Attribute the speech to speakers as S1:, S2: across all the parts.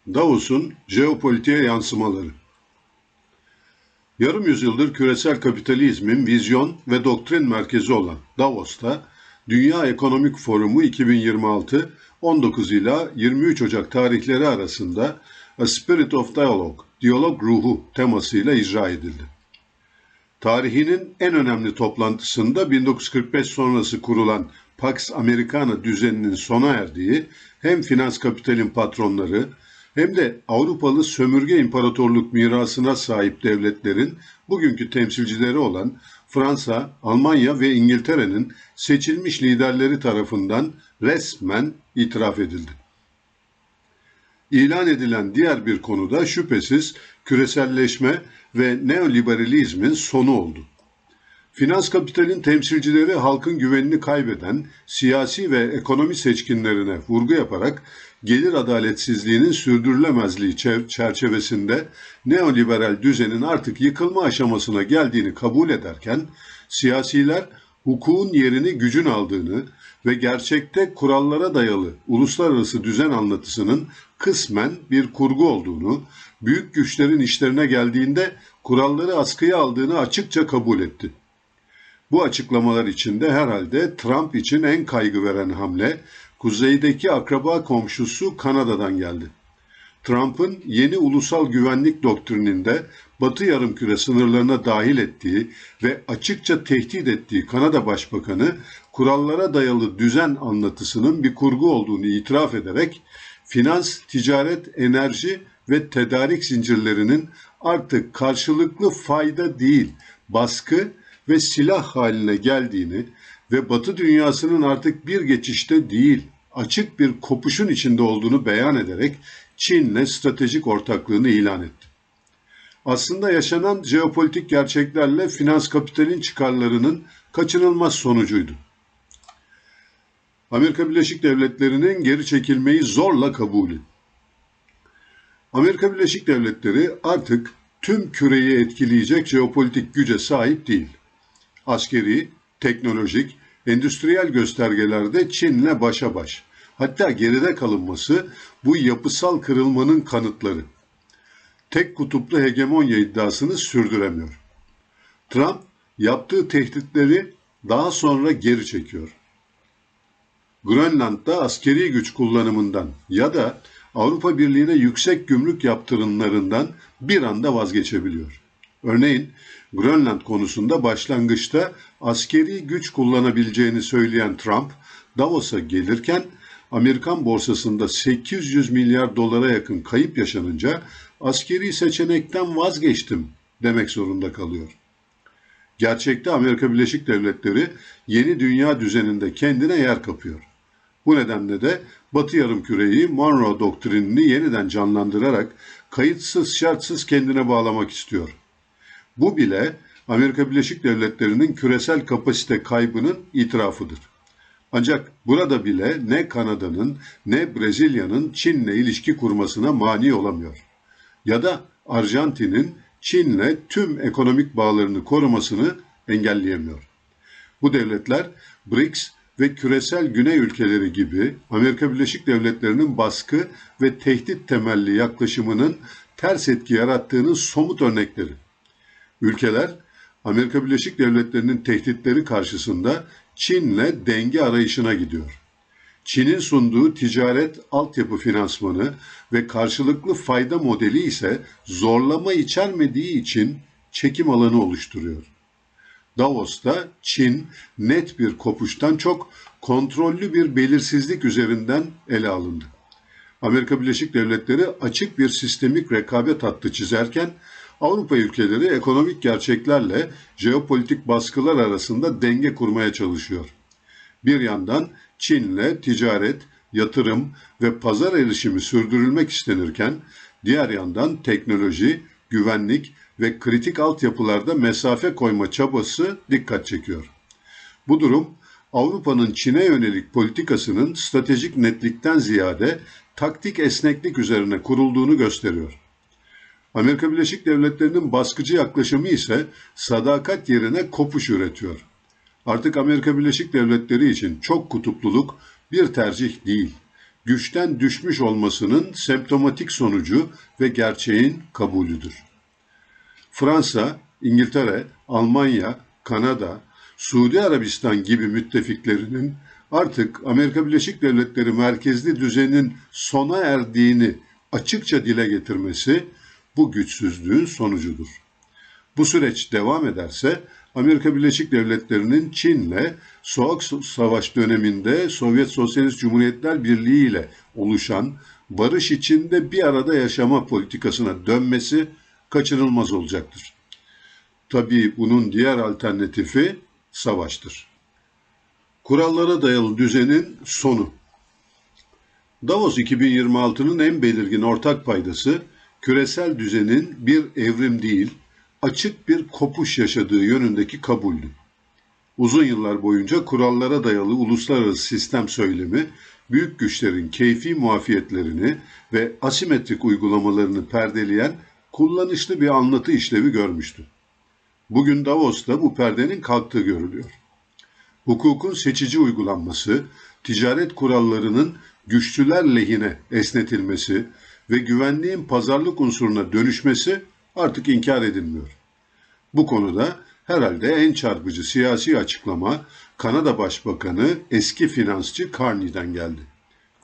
S1: Davos'un jeopolitiğe yansımaları. Yarım yüzyıldır küresel kapitalizmin vizyon ve doktrin merkezi olan Davos'ta Dünya Ekonomik Forumu 2026 19 ila 23 Ocak tarihleri arasında A Spirit of Dialogue, diyalog ruhu temasıyla icra edildi. Tarihinin en önemli toplantısında 1945 sonrası kurulan Pax Americana düzeninin sona erdiği hem finans kapitalin patronları hem de Avrupalı sömürge imparatorluk mirasına sahip devletlerin bugünkü temsilcileri olan Fransa, Almanya ve İngiltere'nin seçilmiş liderleri tarafından resmen itiraf edildi. İlan edilen diğer bir konu da şüphesiz küreselleşme ve neoliberalizmin sonu oldu. Finans kapitalin temsilcileri halkın güvenini kaybeden siyasi ve ekonomi seçkinlerine vurgu yaparak gelir adaletsizliğinin sürdürülemezliği çerçevesinde neoliberal düzenin artık yıkılma aşamasına geldiğini kabul ederken, siyasiler hukukun yerini gücün aldığını ve gerçekte kurallara dayalı uluslararası düzen anlatısının kısmen bir kurgu olduğunu, büyük güçlerin işlerine geldiğinde kuralları askıya aldığını açıkça kabul etti. Bu açıklamalar içinde herhalde Trump için en kaygı veren hamle, kuzeydeki akraba komşusu Kanada'dan geldi. Trump'ın yeni ulusal güvenlik doktrininde Batı yarımküre sınırlarına dahil ettiği ve açıkça tehdit ettiği Kanada Başbakanı, kurallara dayalı düzen anlatısının bir kurgu olduğunu itiraf ederek, finans, ticaret, enerji ve tedarik zincirlerinin artık karşılıklı fayda değil, baskı ve silah haline geldiğini ve Batı dünyasının artık bir geçişte değil, açık bir kopuşun içinde olduğunu beyan ederek Çin'le stratejik ortaklığını ilan etti. Aslında yaşanan jeopolitik gerçeklerle finans kapitalin çıkarlarının kaçınılmaz sonucuydu. Amerika Birleşik Devletleri'nin geri çekilmeyi zorla kabulü. Amerika Birleşik Devletleri artık tüm küreyi etkileyecek jeopolitik güce sahip değil. Askeri, teknolojik, endüstriyel göstergelerde Çin'le başa baş. Hatta geride kalınması bu yapısal kırılmanın kanıtları. Tek kutuplu hegemonya iddiasını sürdüremiyor. Trump yaptığı tehditleri daha sonra geri çekiyor. Grönland'da askeri güç kullanımından ya da Avrupa Birliği'ne yüksek gümrük yaptırımlarından bir anda vazgeçebiliyor. Örneğin Grönland konusunda başlangıçta askeri güç kullanabileceğini söyleyen Trump, Davos'a gelirken Amerikan borsasında 800 milyar dolara yakın kayıp yaşanınca askeri seçenekten vazgeçtim demek zorunda kalıyor. Gerçekte Amerika Birleşik Devletleri yeni dünya düzeninde kendine yer kapıyor. Bu nedenle de Batı yarımküreyi Monroe doktrinini yeniden canlandırarak kayıtsız şartsız kendine bağlamak istiyor. Bu bile Amerika Birleşik Devletleri'nin küresel kapasite kaybının itirafıdır. Ancak burada bile ne Kanada'nın ne Brezilya'nın Çin'le ilişki kurmasına mani olamıyor. Ya da Arjantin'in Çin'le tüm ekonomik bağlarını korumasını engelleyemiyor. Bu devletler BRICS ve küresel güney ülkeleri gibi Amerika Birleşik Devletleri'nin baskı ve tehdit temelli yaklaşımının ters etki yarattığının somut örnekleri. Ülkeler, Amerika Birleşik Devletleri'nin tehditleri karşısında Çin'le denge arayışına gidiyor. Çin'in sunduğu ticaret altyapı finansmanı ve karşılıklı fayda modeli ise zorlama içermediği için çekim alanı oluşturuyor. Davos'ta Çin net bir kopuştan çok kontrollü bir belirsizlik üzerinden ele alındı. Amerika Birleşik Devletleri açık bir sistemik rekabet hattı çizerken Avrupa ülkeleri ekonomik gerçeklerle jeopolitik baskılar arasında denge kurmaya çalışıyor. Bir yandan Çin'le ticaret, yatırım ve pazar erişimi sürdürülmek istenirken, diğer yandan teknoloji, güvenlik ve kritik altyapılarda mesafe koyma çabası dikkat çekiyor. Bu durum, Avrupa'nın Çin'e yönelik politikasının stratejik netlikten ziyade taktik esneklik üzerine kurulduğunu gösteriyor. Amerika Birleşik Devletleri'nin baskıcı yaklaşımı ise sadakat yerine kopuş üretiyor. Artık Amerika Birleşik Devletleri için çok kutupluluk bir tercih değil. güçten düşmüş olmasının semptomatik sonucu ve gerçeğin kabulüdür. Fransa, İngiltere, Almanya, Kanada, Suudi Arabistan gibi müttefiklerinin artık Amerika Birleşik Devletleri merkezli düzenin sona erdiğini açıkça dile getirmesi bu güçsüzlüğün sonucudur. Bu süreç devam ederse Amerika Birleşik Devletleri'nin Çin'le Soğuk Savaş döneminde Sovyet Sosyalist Cumhuriyetler Birliği ile oluşan barış içinde bir arada yaşama politikasına dönmesi kaçınılmaz olacaktır. Tabii bunun diğer alternatifi savaştır. Kurallara dayalı düzenin sonu. Davos 2026'nın en belirgin ortak paydası küresel düzenin bir evrim değil, açık bir kopuş yaşadığı yönündeki kabuldü. Uzun yıllar boyunca kurallara dayalı uluslararası sistem söylemi, büyük güçlerin keyfi muafiyetlerini ve asimetrik uygulamalarını perdeleyen kullanışlı bir anlatı işlevi görmüştü. Bugün Davos'ta bu perdenin kalktığı görülüyor. Hukukun seçici uygulanması, ticaret kurallarının güçlüler lehine esnetilmesi ve güvenliğin pazarlık unsuruna dönüşmesi artık inkar edilmiyor. Bu konuda herhalde en çarpıcı siyasi açıklama Kanada Başbakanı eski finansçı Carney'den geldi.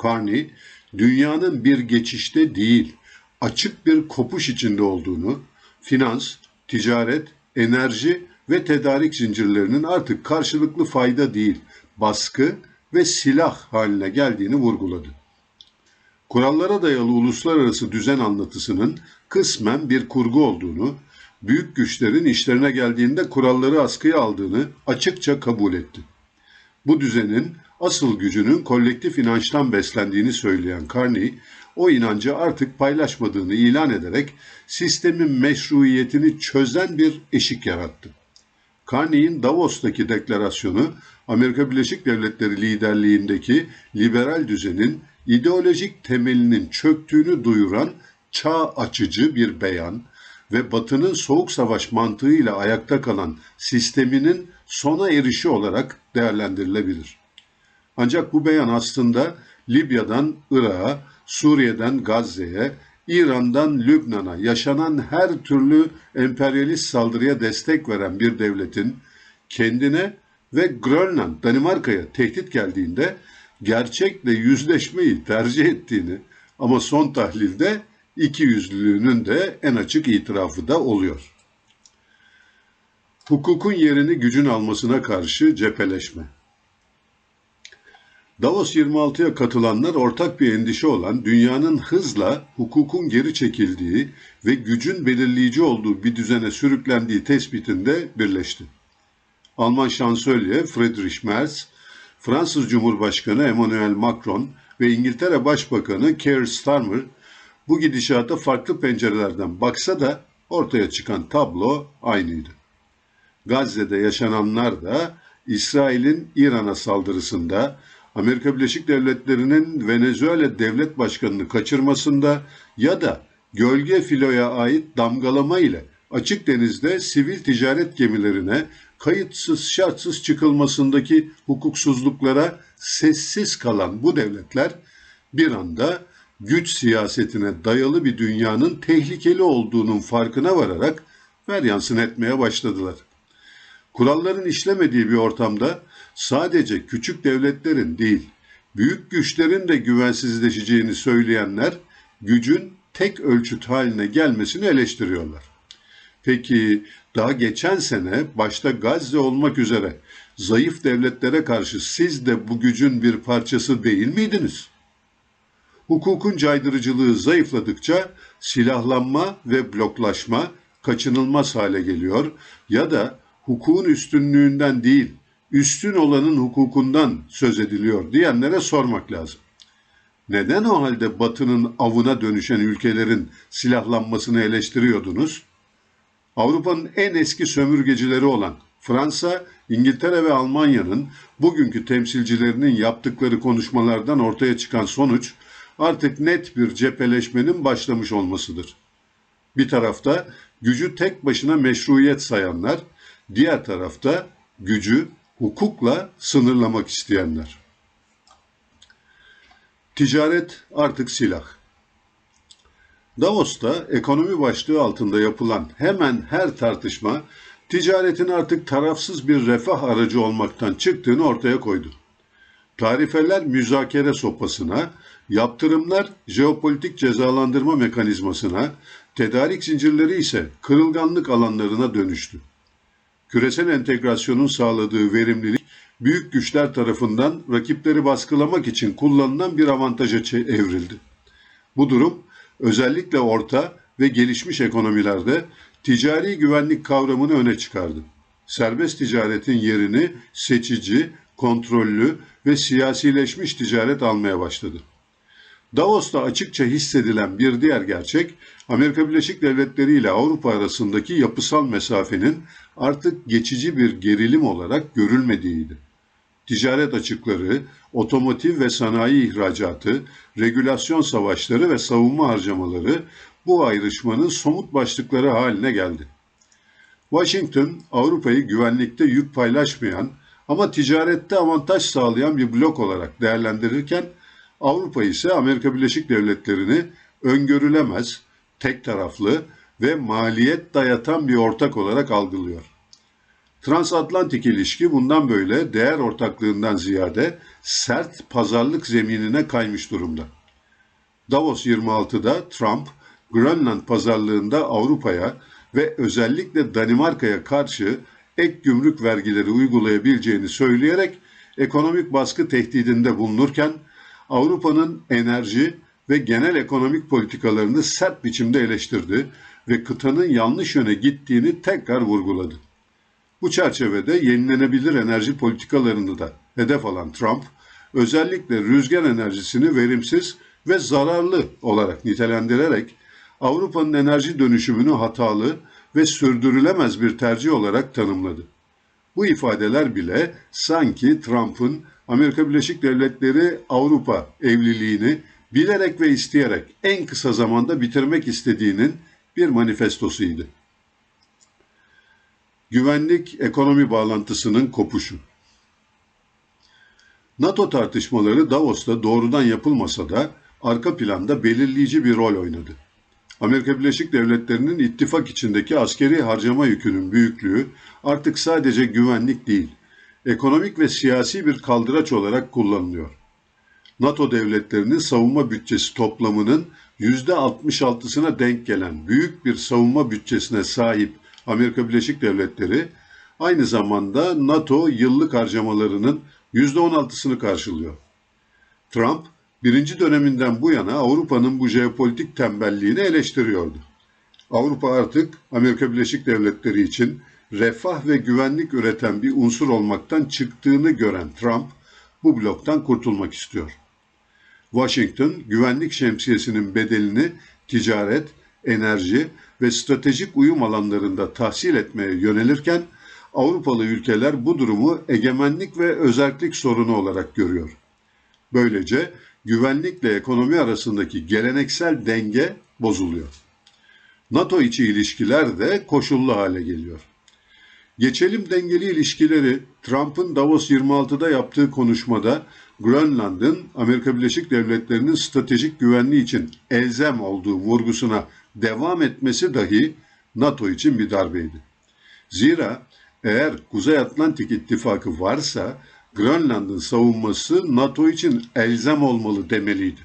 S1: Carney, dünyanın bir geçişte değil, açık bir kopuş içinde olduğunu, finans, ticaret, enerji ve tedarik zincirlerinin artık karşılıklı fayda değil, baskı ve silah haline geldiğini vurguladı. Kurallara dayalı uluslararası düzen anlatısının kısmen bir kurgu olduğunu, büyük güçlerin işlerine geldiğinde kuralları askıya aldığını açıkça kabul etti. Bu düzenin asıl gücünün kolektif inançtan beslendiğini söyleyen Carney, o inancı artık paylaşmadığını ilan ederek sistemin meşruiyetini çözen bir eşik yarattı. Carney'in Davos'taki deklarasyonu, Amerika Birleşik Devletleri liderliğindeki liberal düzenin ideolojik temelinin çöktüğünü duyuran çağ açıcı bir beyan ve Batı'nın soğuk savaş mantığıyla ayakta kalan sisteminin sona erişi olarak değerlendirilebilir. Ancak bu beyan aslında Libya'dan Irak'a, Suriye'den Gazze'ye, İran'dan Lübnan'a yaşanan her türlü emperyalist saldırıya destek veren bir devletin kendine ve Grönland, Danimarka'ya tehdit geldiğinde gerçekle yüzleşmeyi tercih ettiğini ama son tahlilde ikiyüzlülüğünün de en açık itirafı da oluyor. Hukukun yerini gücün almasına karşı cepheleşme. Davos 26'ya katılanlar ortak bir endişe olan dünyanın hızla hukukun geri çekildiği ve gücün belirleyici olduğu bir düzene sürüklendiği tespitinde birleşti. Alman şansölye Friedrich Merz, Fransız Cumhurbaşkanı Emmanuel Macron ve İngiltere Başbakanı Keir Starmer bu gidişata farklı pencerelerden baksa da ortaya çıkan tablo aynıydı. Gazze'de yaşananlar da İsrail'in İran'a saldırısında, Amerika Birleşik Devletleri'nin Venezuela devlet başkanını kaçırmasında ya da gölge filoya ait damgalama ile açık denizde sivil ticaret gemilerine kayıtsız şartsız çıkılmasındaki hukuksuzluklara sessiz kalan bu devletler bir anda güç siyasetine dayalı bir dünyanın tehlikeli olduğunun farkına vararak veryansın etmeye başladılar. Kuralların işlemediği bir ortamda sadece küçük devletlerin değil, büyük güçlerin de güvensizleşeceğini söyleyenler gücün tek ölçüt haline gelmesini eleştiriyorlar. Peki daha geçen sene başta Gazze olmak üzere zayıf devletlere karşı siz de bu gücün bir parçası değil miydiniz? Hukukun caydırıcılığı zayıfladıkça silahlanma ve bloklaşma kaçınılmaz hale geliyor ya da hukukun üstünlüğünden değil, üstün olanın hukukundan söz ediliyor diyenlere sormak lazım. Neden o halde Batı'nın avına dönüşen ülkelerin silahlanmasını eleştiriyordunuz? Avrupa'nın en eski sömürgecileri olan Fransa, İngiltere ve Almanya'nın bugünkü temsilcilerinin yaptıkları konuşmalardan ortaya çıkan sonuç artık net bir cepheleşmenin başlamış olmasıdır. Bir tarafta gücü tek başına meşruiyet sayanlar, diğer tarafta gücü hukukla sınırlamak isteyenler. Ticaret artık silah. Davos'ta ekonomi başlığı altında yapılan hemen her tartışma ticaretin artık tarafsız bir refah aracı olmaktan çıktığını ortaya koydu. Tarifeler müzakere sopasına, yaptırımlar jeopolitik cezalandırma mekanizmasına, tedarik zincirleri ise kırılganlık alanlarına dönüştü. Küresel entegrasyonun sağladığı verimlilik büyük güçler tarafından rakipleri baskılamak için kullanılan bir avantaja evrildi. Bu durum özellikle orta ve gelişmiş ekonomilerde ticari güvenlik kavramını öne çıkardı. Serbest ticaretin yerini seçici, kontrollü ve siyasileşmiş ticaret almaya başladı. Davos'ta açıkça hissedilen bir diğer gerçek, Amerika Birleşik Devletleri ile Avrupa arasındaki yapısal mesafenin artık geçici bir gerilim olarak görülmediğiydi. Ticaret açıkları, otomotiv ve sanayi ihracatı, regülasyon savaşları ve savunma harcamaları bu ayrışmanın somut başlıkları haline geldi. Washington, Avrupa'yı güvenlikte yük paylaşmayan ama ticarette avantaj sağlayan bir blok olarak değerlendirirken, Avrupa ise Amerika Birleşik Devletleri'ni öngörülemez, tek taraflı ve maliyet dayatan bir ortak olarak algılıyor. Transatlantik ilişki bundan böyle değer ortaklığından ziyade sert pazarlık zeminine kaymış durumda. Davos 26'da Trump, Grönland pazarlığında Avrupa'ya ve özellikle Danimarka'ya karşı ek gümrük vergileri uygulayabileceğini söyleyerek ekonomik baskı tehdidinde bulunurken, Avrupa'nın enerji ve genel ekonomik politikalarını sert biçimde eleştirdi ve kıtanın yanlış yöne gittiğini tekrar vurguladı. Bu çerçevede yenilenebilir enerji politikalarını da hedef alan Trump, özellikle rüzgar enerjisini verimsiz ve zararlı olarak nitelendirerek Avrupa'nın enerji dönüşümünü hatalı ve sürdürülemez bir tercih olarak tanımladı. Bu ifadeler bile sanki Trump'ın Amerika Birleşik Devletleri Avrupa evliliğini bilerek ve isteyerek en kısa zamanda bitirmek istediğinin bir manifestosuydu. Güvenlik ekonomi bağlantısının kopuşu. NATO tartışmaları Davos'ta doğrudan yapılmasa da arka planda belirleyici bir rol oynadı. Amerika Birleşik Devletleri'nin ittifak içindeki askeri harcama yükünün büyüklüğü artık sadece güvenlik değil, ekonomik ve siyasi bir kaldıraç olarak kullanılıyor. NATO devletlerinin savunma bütçesi toplamının %66'sına denk gelen büyük bir savunma bütçesine sahip Amerika Birleşik Devletleri, aynı zamanda NATO yıllık harcamalarının %16'sını karşılıyor. Trump, birinci döneminden bu yana Avrupa'nın bu jeopolitik tembelliğini eleştiriyordu. Avrupa artık Amerika Birleşik Devletleri için refah ve güvenlik üreten bir unsur olmaktan çıktığını gören Trump, bu bloktan kurtulmak istiyor. Washington, güvenlik şemsiyesinin bedelini ticaret, enerji ve stratejik uyum alanlarında tahsil etmeye yönelirken, Avrupalı ülkeler bu durumu egemenlik ve özerklik sorunu olarak görüyor. Böylece güvenlikle ekonomi arasındaki geleneksel denge bozuluyor. NATO içi ilişkiler de koşullu hale geliyor. Geçelim dengeli ilişkileri, Trump'ın Davos 26'da yaptığı konuşmada Grönland'ın Amerika Birleşik Devletleri'nin stratejik güvenliği için elzem olduğu vurgusuna devam etmesi dahi NATO için bir darbeydi. Zira eğer Kuzey Atlantik İttifakı varsa Grönland'ın savunması NATO için elzem olmalı demeliydi.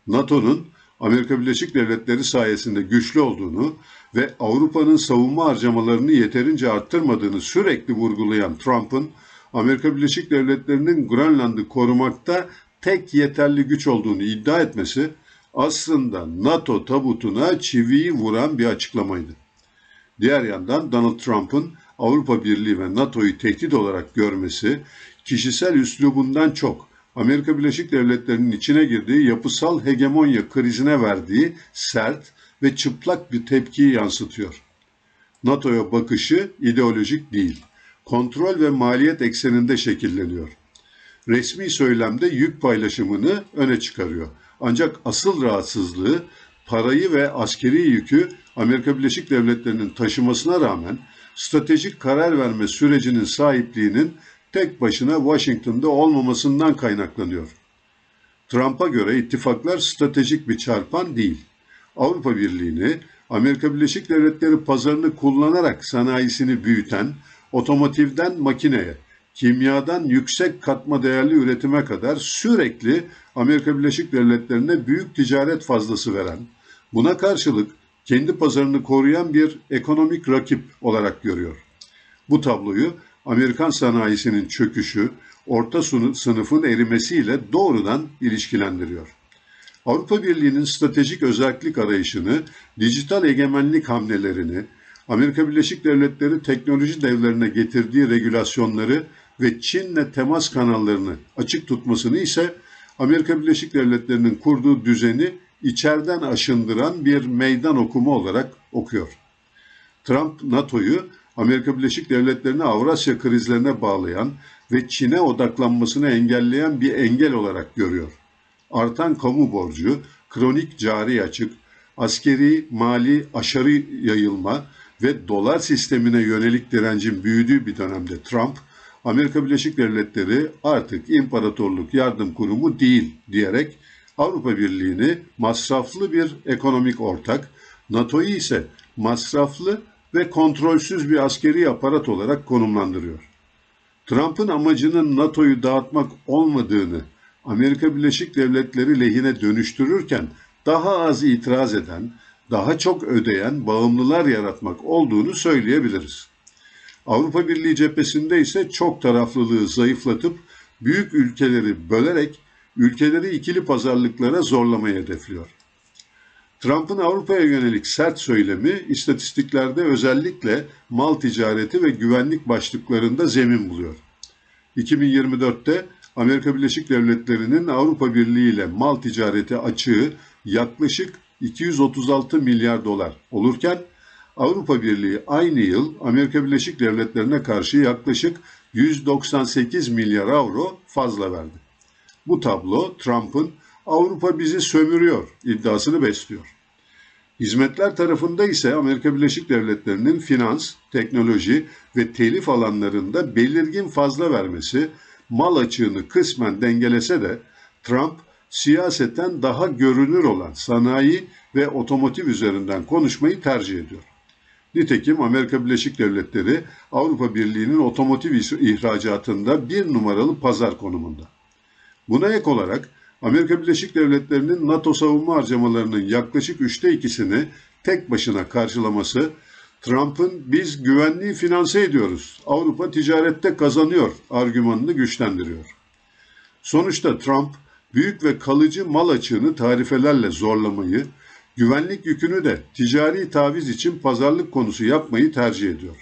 S1: NATO'nun Amerika Birleşik Devletleri sayesinde güçlü olduğunu ve Avrupa'nın savunma harcamalarını yeterince arttırmadığını sürekli vurgulayan Trump'ın Amerika Birleşik Devletleri'nin Grönland'ı korumakta tek yeterli güç olduğunu iddia etmesi aslında NATO tabutuna çiviyi vuran bir açıklamaydı. Diğer yandan Donald Trump'ın Avrupa Birliği ve NATO'yu tehdit olarak görmesi, kişisel üslubundan çok Amerika Birleşik Devletleri'nin içine girdiği yapısal hegemonya krizine verdiği sert ve çıplak bir tepkiyi yansıtıyor. NATO'ya bakışı ideolojik değil, kontrol ve maliyet ekseninde şekilleniyor. Resmi söylemde yük paylaşımını öne çıkarıyor. Ancak asıl rahatsızlığı parayı ve askeri yükü Amerika Birleşik Devletleri'nin taşımasına rağmen stratejik karar verme sürecinin sahipliğinin tek başına Washington'da olmamasından kaynaklanıyor. Trump'a göre ittifaklar stratejik bir çarpan değil. Avrupa Birliği'ni Amerika Birleşik Devletleri pazarını kullanarak sanayisini büyüten, otomotivden makineye, kimyadan yüksek katma değerli üretime kadar sürekli Amerika Birleşik Devletleri'ne büyük ticaret fazlası veren, buna karşılık kendi pazarını koruyan bir ekonomik rakip olarak görüyor. Bu tabloyu Amerikan sanayisinin çöküşü, orta sınıfın erimesiyle doğrudan ilişkilendiriyor. Avrupa Birliği'nin stratejik özellik arayışını, dijital egemenlik hamlelerini, Amerika Birleşik Devletleri teknoloji devlerine getirdiği regülasyonları ve Çin'le temas kanallarını açık tutmasını ise Amerika Birleşik Devletleri'nin kurduğu düzeni içeriden aşındıran bir meydan okuma olarak okuyor. Trump, NATO'yu Amerika Birleşik Devletleri'ni Avrasya krizlerine bağlayan ve Çin'e odaklanmasını engelleyen bir engel olarak görüyor. Artan kamu borcu, kronik cari açık, askeri, mali aşırı yayılma ve dolar sistemine yönelik direncin büyüdüğü bir dönemde Trump, Amerika Birleşik Devletleri artık imparatorluk yardım kurumu değil diyerek Avrupa Birliği'ni masraflı bir ekonomik ortak, NATO'yu ise masraflı ve kontrolsüz bir askeri aparat olarak konumlandırıyor. Trump'ın amacının NATO'yu dağıtmak olmadığını Amerika Birleşik Devletleri lehine dönüştürürken daha az itiraz eden, daha çok ödeyen bağımlılar yaratmak olduğunu söyleyebiliriz. Avrupa Birliği cephesinde ise çok taraflılığı zayıflatıp büyük ülkeleri bölerek ülkeleri ikili pazarlıklara zorlamayı hedefliyor. Trump'ın Avrupa'ya yönelik sert söylemi istatistiklerde özellikle mal ticareti ve güvenlik başlıklarında zemin buluyor. 2024'te Amerika Birleşik Devletleri'nin Avrupa Birliği ile mal ticareti açığı yaklaşık 236 milyar dolar olurken Avrupa Birliği aynı yıl Amerika Birleşik Devletleri'ne karşı yaklaşık 198 milyar avro fazla verdi. Bu tablo Trump'ın Avrupa bizi sömürüyor iddiasını besliyor. Hizmetler tarafında ise Amerika Birleşik Devletleri'nin finans, teknoloji ve telif alanlarında belirgin fazla vermesi mal açığını kısmen dengelese de Trump siyaseten daha görünür olan sanayi ve otomotiv üzerinden konuşmayı tercih ediyor. Nitekim Amerika Birleşik Devletleri Avrupa Birliği'nin otomotiv ihracatında bir numaralı pazar konumunda. Buna ek olarak Amerika Birleşik Devletleri'nin NATO savunma harcamalarının yaklaşık 2/3'ünü tek başına karşılaması, Trump'ın biz güvenliği finanse ediyoruz, Avrupa ticarette kazanıyor argümanını güçlendiriyor. Sonuçta Trump, büyük ve kalıcı mal açığını tarifelerle zorlamayı, güvenlik yükünü de ticari taviz için pazarlık konusu yapmayı tercih ediyor.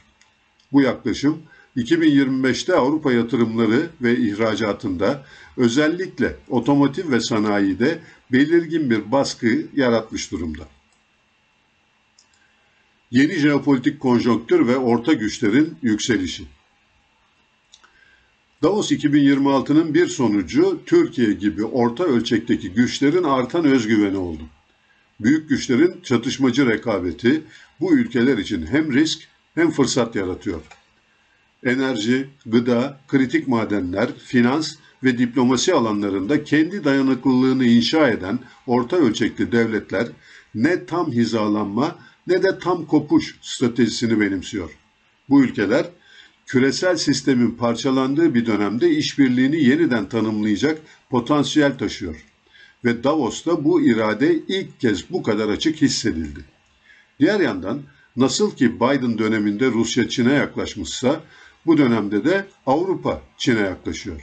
S1: Bu yaklaşım, 2025'te Avrupa yatırımları ve ihracatında özellikle otomotiv ve sanayide belirgin bir baskı yaratmış durumda. Yeni jeopolitik konjonktür ve orta güçlerin yükselişi. Davos 2026'nın bir sonucu Türkiye gibi orta ölçekteki güçlerin artan özgüveni oldu. Büyük güçlerin çatışmacı rekabeti bu ülkeler için hem risk hem fırsat yaratıyor. Enerji, gıda, kritik madenler, finans ve diplomasi alanlarında kendi dayanıklılığını inşa eden orta ölçekli devletler ne tam hizalanma ne de tam kopuş stratejisini benimsiyor. Bu ülkeler küresel sistemin parçalandığı bir dönemde işbirliğini yeniden tanımlayacak potansiyel taşıyor. Ve Davos'ta bu irade ilk kez bu kadar açık hissedildi. Diğer yandan nasıl ki Biden döneminde Rusya Çin'e yaklaşmışsa bu dönemde de Avrupa Çin'e yaklaşıyor.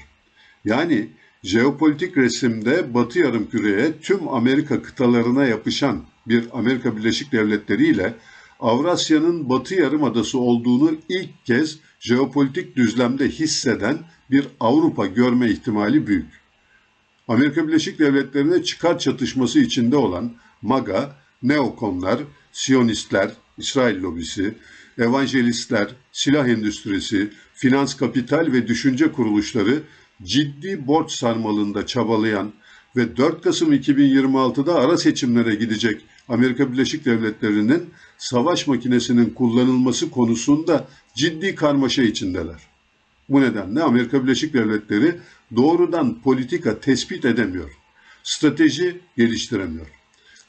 S1: Yani jeopolitik resimde Batı Yarımküre'ye tüm Amerika kıtalarına yapışan bir Amerika Birleşik Devletleri ile Avrasya'nın Batı Yarımadası olduğunu ilk kez jeopolitik düzlemde hisseden bir Avrupa görme ihtimali büyük. Amerika Birleşik Devletleri'ne çıkar çatışması içinde olan MAGA, neokonlar, Siyonistler, İsrail lobisi, evangelistler, silah endüstrisi, finans kapital ve düşünce kuruluşları ciddi borç sarmalında çabalayan ve 4 Kasım 2026'da ara seçimlere gidecek Amerika Birleşik Devletleri'nin savaş makinesinin kullanılması konusunda ciddi karmaşa içindeler. Bu nedenle Amerika Birleşik Devletleri doğrudan politika tespit edemiyor. strateji geliştiremiyor.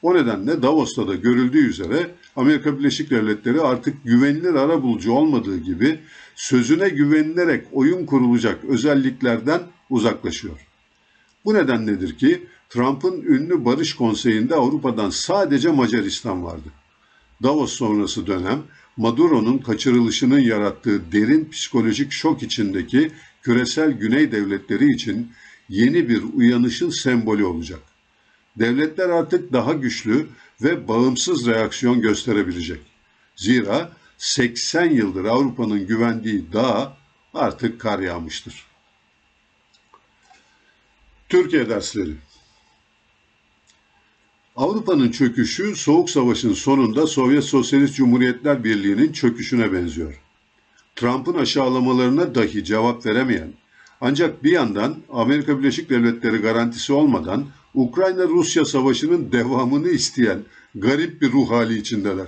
S1: O nedenle Davos'ta da görüldüğü üzere Amerika Birleşik Devletleri artık güvenilir arabulucu olmadığı gibi sözüne güvenilerek oyun kurulacak özelliklerden uzaklaşıyor. Bu nedenledir ki Trump'ın ünlü Barış Konseyi'nde Avrupa'dan sadece Macaristan vardı. Davos sonrası dönem, Maduro'nun kaçırılışının yarattığı derin psikolojik şok içindeki küresel güney devletleri için yeni bir uyanışın sembolü olacak. Devletler artık daha güçlü ve bağımsız reaksiyon gösterebilecek. Zira 80 yıldır Avrupa'nın güvendiği dağa artık kar yağmıştır. Türkiye dersleri. Avrupa'nın çöküşü Soğuk Savaş'ın sonunda Sovyet Sosyalist Cumhuriyetler Birliği'nin çöküşüne benziyor. Trump'ın aşağılamalarına dahi cevap veremeyen, ancak bir yandan Amerika Birleşik Devletleri garantisi olmadan Ukrayna-Rusya savaşının devamını isteyen garip bir ruh hali içindeler.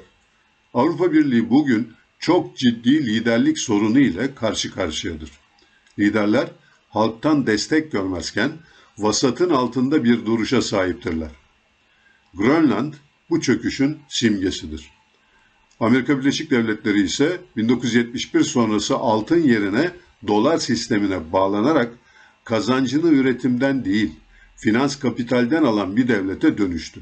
S1: Avrupa Birliği bugün çok ciddi liderlik sorunu ile karşı karşıyadır. Liderler halktan destek görmezken vasatın altında bir duruşa sahiptirler. Grönland bu çöküşün simgesidir. Amerika Birleşik Devletleri ise 1971 sonrası altın yerine dolar sistemine bağlanarak kazancını üretimden değil, finans kapitalden alan bir devlete dönüştü.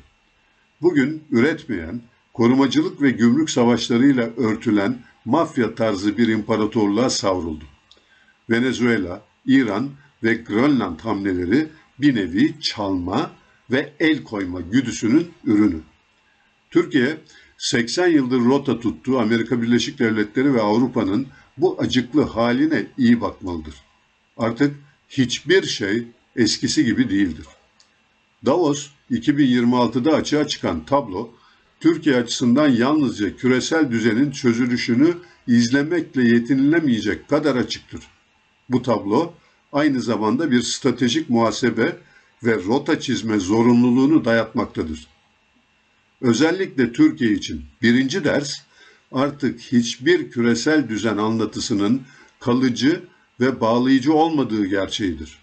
S1: Bugün üretmeyen, korumacılık ve gümrük savaşlarıyla örtülen mafya tarzı bir imparatorluğa savruldu. Venezuela, İran ve Grönland hamleleri bir nevi çalma ve el koyma güdüsünün ürünü. Türkiye, 80 yıldır rota tuttuğu Amerika Birleşik Devletleri ve Avrupa'nın bu acıklı haline iyi bakmalıdır. Artık hiçbir şey eskisi gibi değildir. Davos 2026'da açığa çıkan tablo, Türkiye açısından yalnızca küresel düzenin çözülüşünü izlemekle yetinilemeyecek kadar açıktır. Bu tablo aynı zamanda bir stratejik muhasebe ve rota çizme zorunluluğunu dayatmaktadır. Özellikle Türkiye için birinci ders, artık hiçbir küresel düzen anlatısının kalıcı ve bağlayıcı olmadığı gerçeğidir.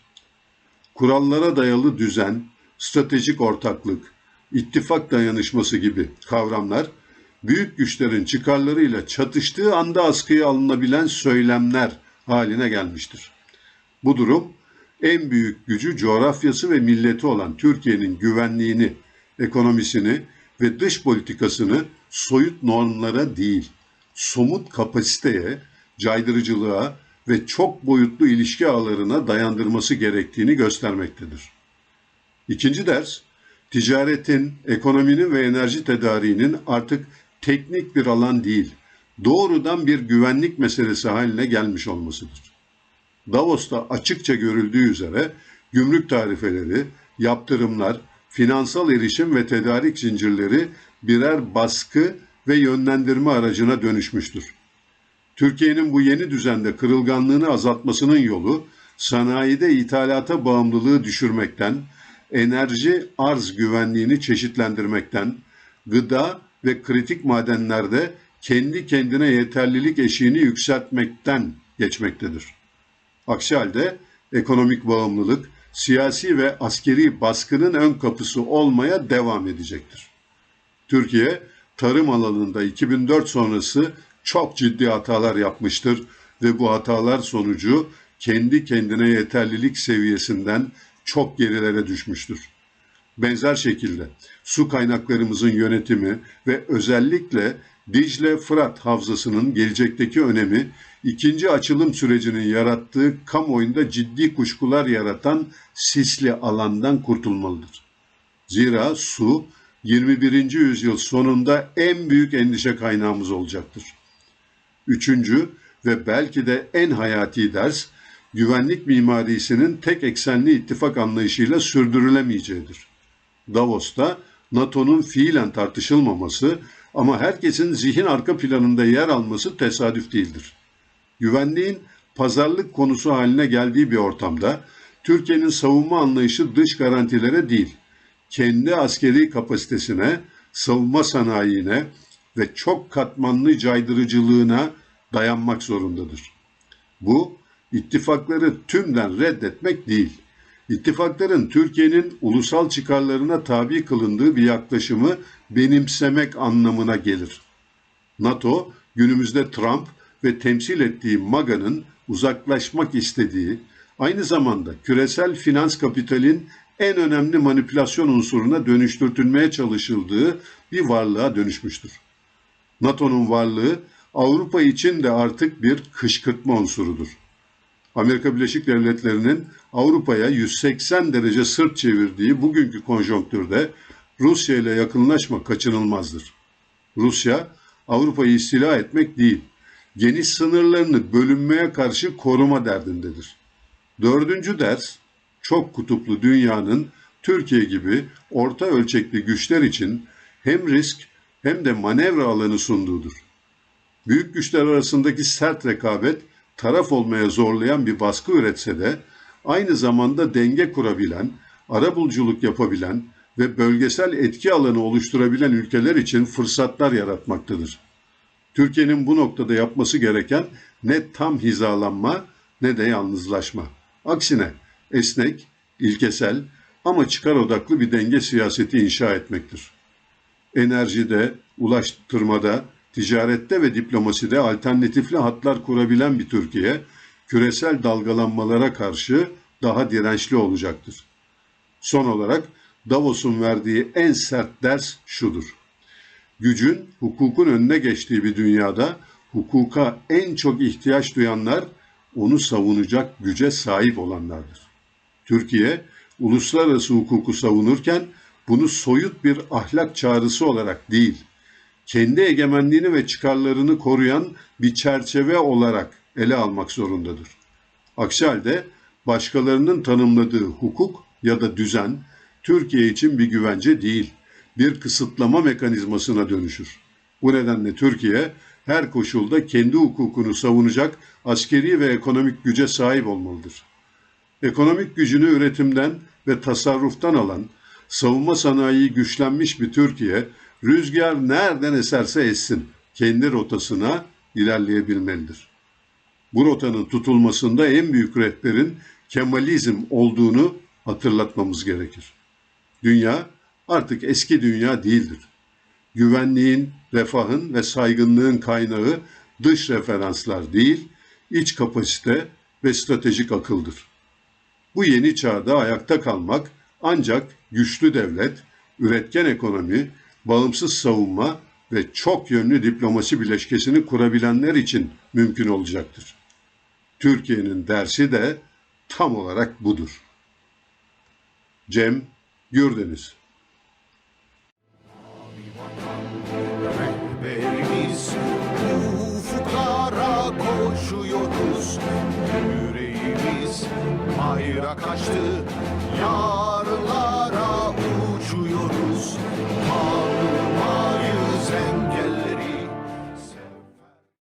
S1: Kurallara dayalı düzen, stratejik ortaklık, ittifak dayanışması gibi kavramlar, büyük güçlerin çıkarlarıyla çatıştığı anda askıya alınabilen söylemler haline gelmiştir. Bu durum, en büyük gücü coğrafyası ve milleti olan Türkiye'nin güvenliğini, ekonomisini ve dış politikasını soyut normlara değil, somut kapasiteye, caydırıcılığa ve çok boyutlu ilişki ağlarına dayandırması gerektiğini göstermektedir. İkinci ders, ticaretin, ekonominin ve enerji tedariğinin artık teknik bir alan değil, doğrudan bir güvenlik meselesi haline gelmiş olmasıdır. Davos'ta açıkça görüldüğü üzere gümrük tarifeleri, yaptırımlar, finansal erişim ve tedarik zincirleri birer baskı ve yönlendirme aracına dönüşmüştür. Türkiye'nin bu yeni düzende kırılganlığını azaltmasının yolu, sanayide ithalata bağımlılığı düşürmekten, enerji arz güvenliğini çeşitlendirmekten, gıda ve kritik madenlerde kendi kendine yeterlilik eşiğini yükseltmekten geçmektedir. Aksi halde ekonomik bağımlılık, siyasi ve askeri baskının ön kapısı olmaya devam edecektir. Türkiye, tarım alanında 2004 sonrası çok ciddi hatalar yapmıştır ve bu hatalar sonucu kendi kendine yeterlilik seviyesinden çok gerilere düşmüştür. Benzer şekilde su kaynaklarımızın yönetimi ve özellikle Dicle-Fırat Havzası'nın gelecekteki önemi, ikinci açılım sürecinin yarattığı kamuoyunda ciddi kuşkular yaratan sisli alandan kurtulmalıdır. Zira su, 21. yüzyıl sonunda en büyük endişe kaynağımız olacaktır. Üçüncü ve belki de en hayati ders, güvenlik mimarisinin tek eksenli ittifak anlayışıyla sürdürülemeyeceğidir. Davos'ta NATO'nun fiilen tartışılmaması ama herkesin zihin arka planında yer alması tesadüf değildir. Güvenliğin pazarlık konusu haline geldiği bir ortamda Türkiye'nin savunma anlayışı dış garantilere değil, kendi askeri kapasitesine, savunma sanayine ve çok katmanlı caydırıcılığına dayanmak zorundadır. Bu, ittifakları tümden reddetmek değil, İttifakların Türkiye'nin ulusal çıkarlarına tabi kılındığı bir yaklaşımı benimsemek anlamına gelir. NATO, günümüzde Trump ve temsil ettiği MAGA'nın uzaklaşmak istediği, aynı zamanda küresel finans kapitalin en önemli manipülasyon unsuruna dönüştürtülmeye çalışıldığı bir varlığa dönüşmüştür. NATO'nun varlığı Avrupa için de artık bir kışkırtma unsurudur. Amerika Birleşik Devletleri'nin Avrupa'ya 180 derece sırt çevirdiği bugünkü konjonktürde Rusya ile yakınlaşma kaçınılmazdır. Rusya, Avrupa'yı istila etmek değil, geniş sınırlarını bölünmeye karşı koruma derdindedir. Dördüncü ders, çok kutuplu dünyanın Türkiye gibi orta ölçekli güçler için hem risk hem de manevra alanı sunduğudur. Büyük güçler arasındaki sert rekabet, taraf olmaya zorlayan bir baskı üretse de, aynı zamanda denge kurabilen, arabuluculuk yapabilen ve bölgesel etki alanı oluşturabilen ülkeler için fırsatlar yaratmaktadır. Türkiye'nin bu noktada yapması gereken ne tam hizalanma ne de yalnızlaşma. Aksine esnek, ilkesel ama çıkar odaklı bir denge siyaseti inşa etmektir. Enerjide, ulaştırmada, ticarette ve diplomaside alternatifli hatlar kurabilen bir Türkiye, küresel dalgalanmalara karşı daha dirençli olacaktır. Son olarak Davos'un verdiği en sert ders şudur: gücün, hukukun önüne geçtiği bir dünyada hukuka en çok ihtiyaç duyanlar, onu savunacak güce sahip olanlardır. Türkiye, uluslararası hukuku savunurken bunu soyut bir ahlak çağrısı olarak değil, kendi egemenliğini ve çıkarlarını koruyan bir çerçeve olarak ele almak zorundadır. Aksi halde başkalarının tanımladığı hukuk ya da düzen Türkiye için bir güvence değil, bir kısıtlama mekanizmasına dönüşür. Bu nedenle Türkiye her koşulda kendi hukukunu savunacak askeri ve ekonomik güce sahip olmalıdır. Ekonomik gücünü üretimden ve tasarruftan alan, savunma sanayi güçlenmiş bir Türkiye, rüzgar nereden eserse essin, kendi rotasına ilerleyebilmelidir. Bu rotanın tutulmasında en büyük rehberin Kemalizm olduğunu hatırlatmamız gerekir. Dünya artık eski dünya değildir. Güvenliğin, refahın ve saygınlığın kaynağı dış referanslar değil, iç kapasite ve stratejik akıldır. Bu yeni çağda ayakta kalmak ancak güçlü devlet, üretken ekonomi, bağımsız savunma ve çok yönlü diplomasi bileşkesini kurabilenler için mümkün olacaktır. Türkiye'nin dersi de tam olarak budur. Cem Gürdeniz.
S2: Rehberimiz, ufuklara koşuyoruz. Yüreğimiz bayrak açtı, yarınlar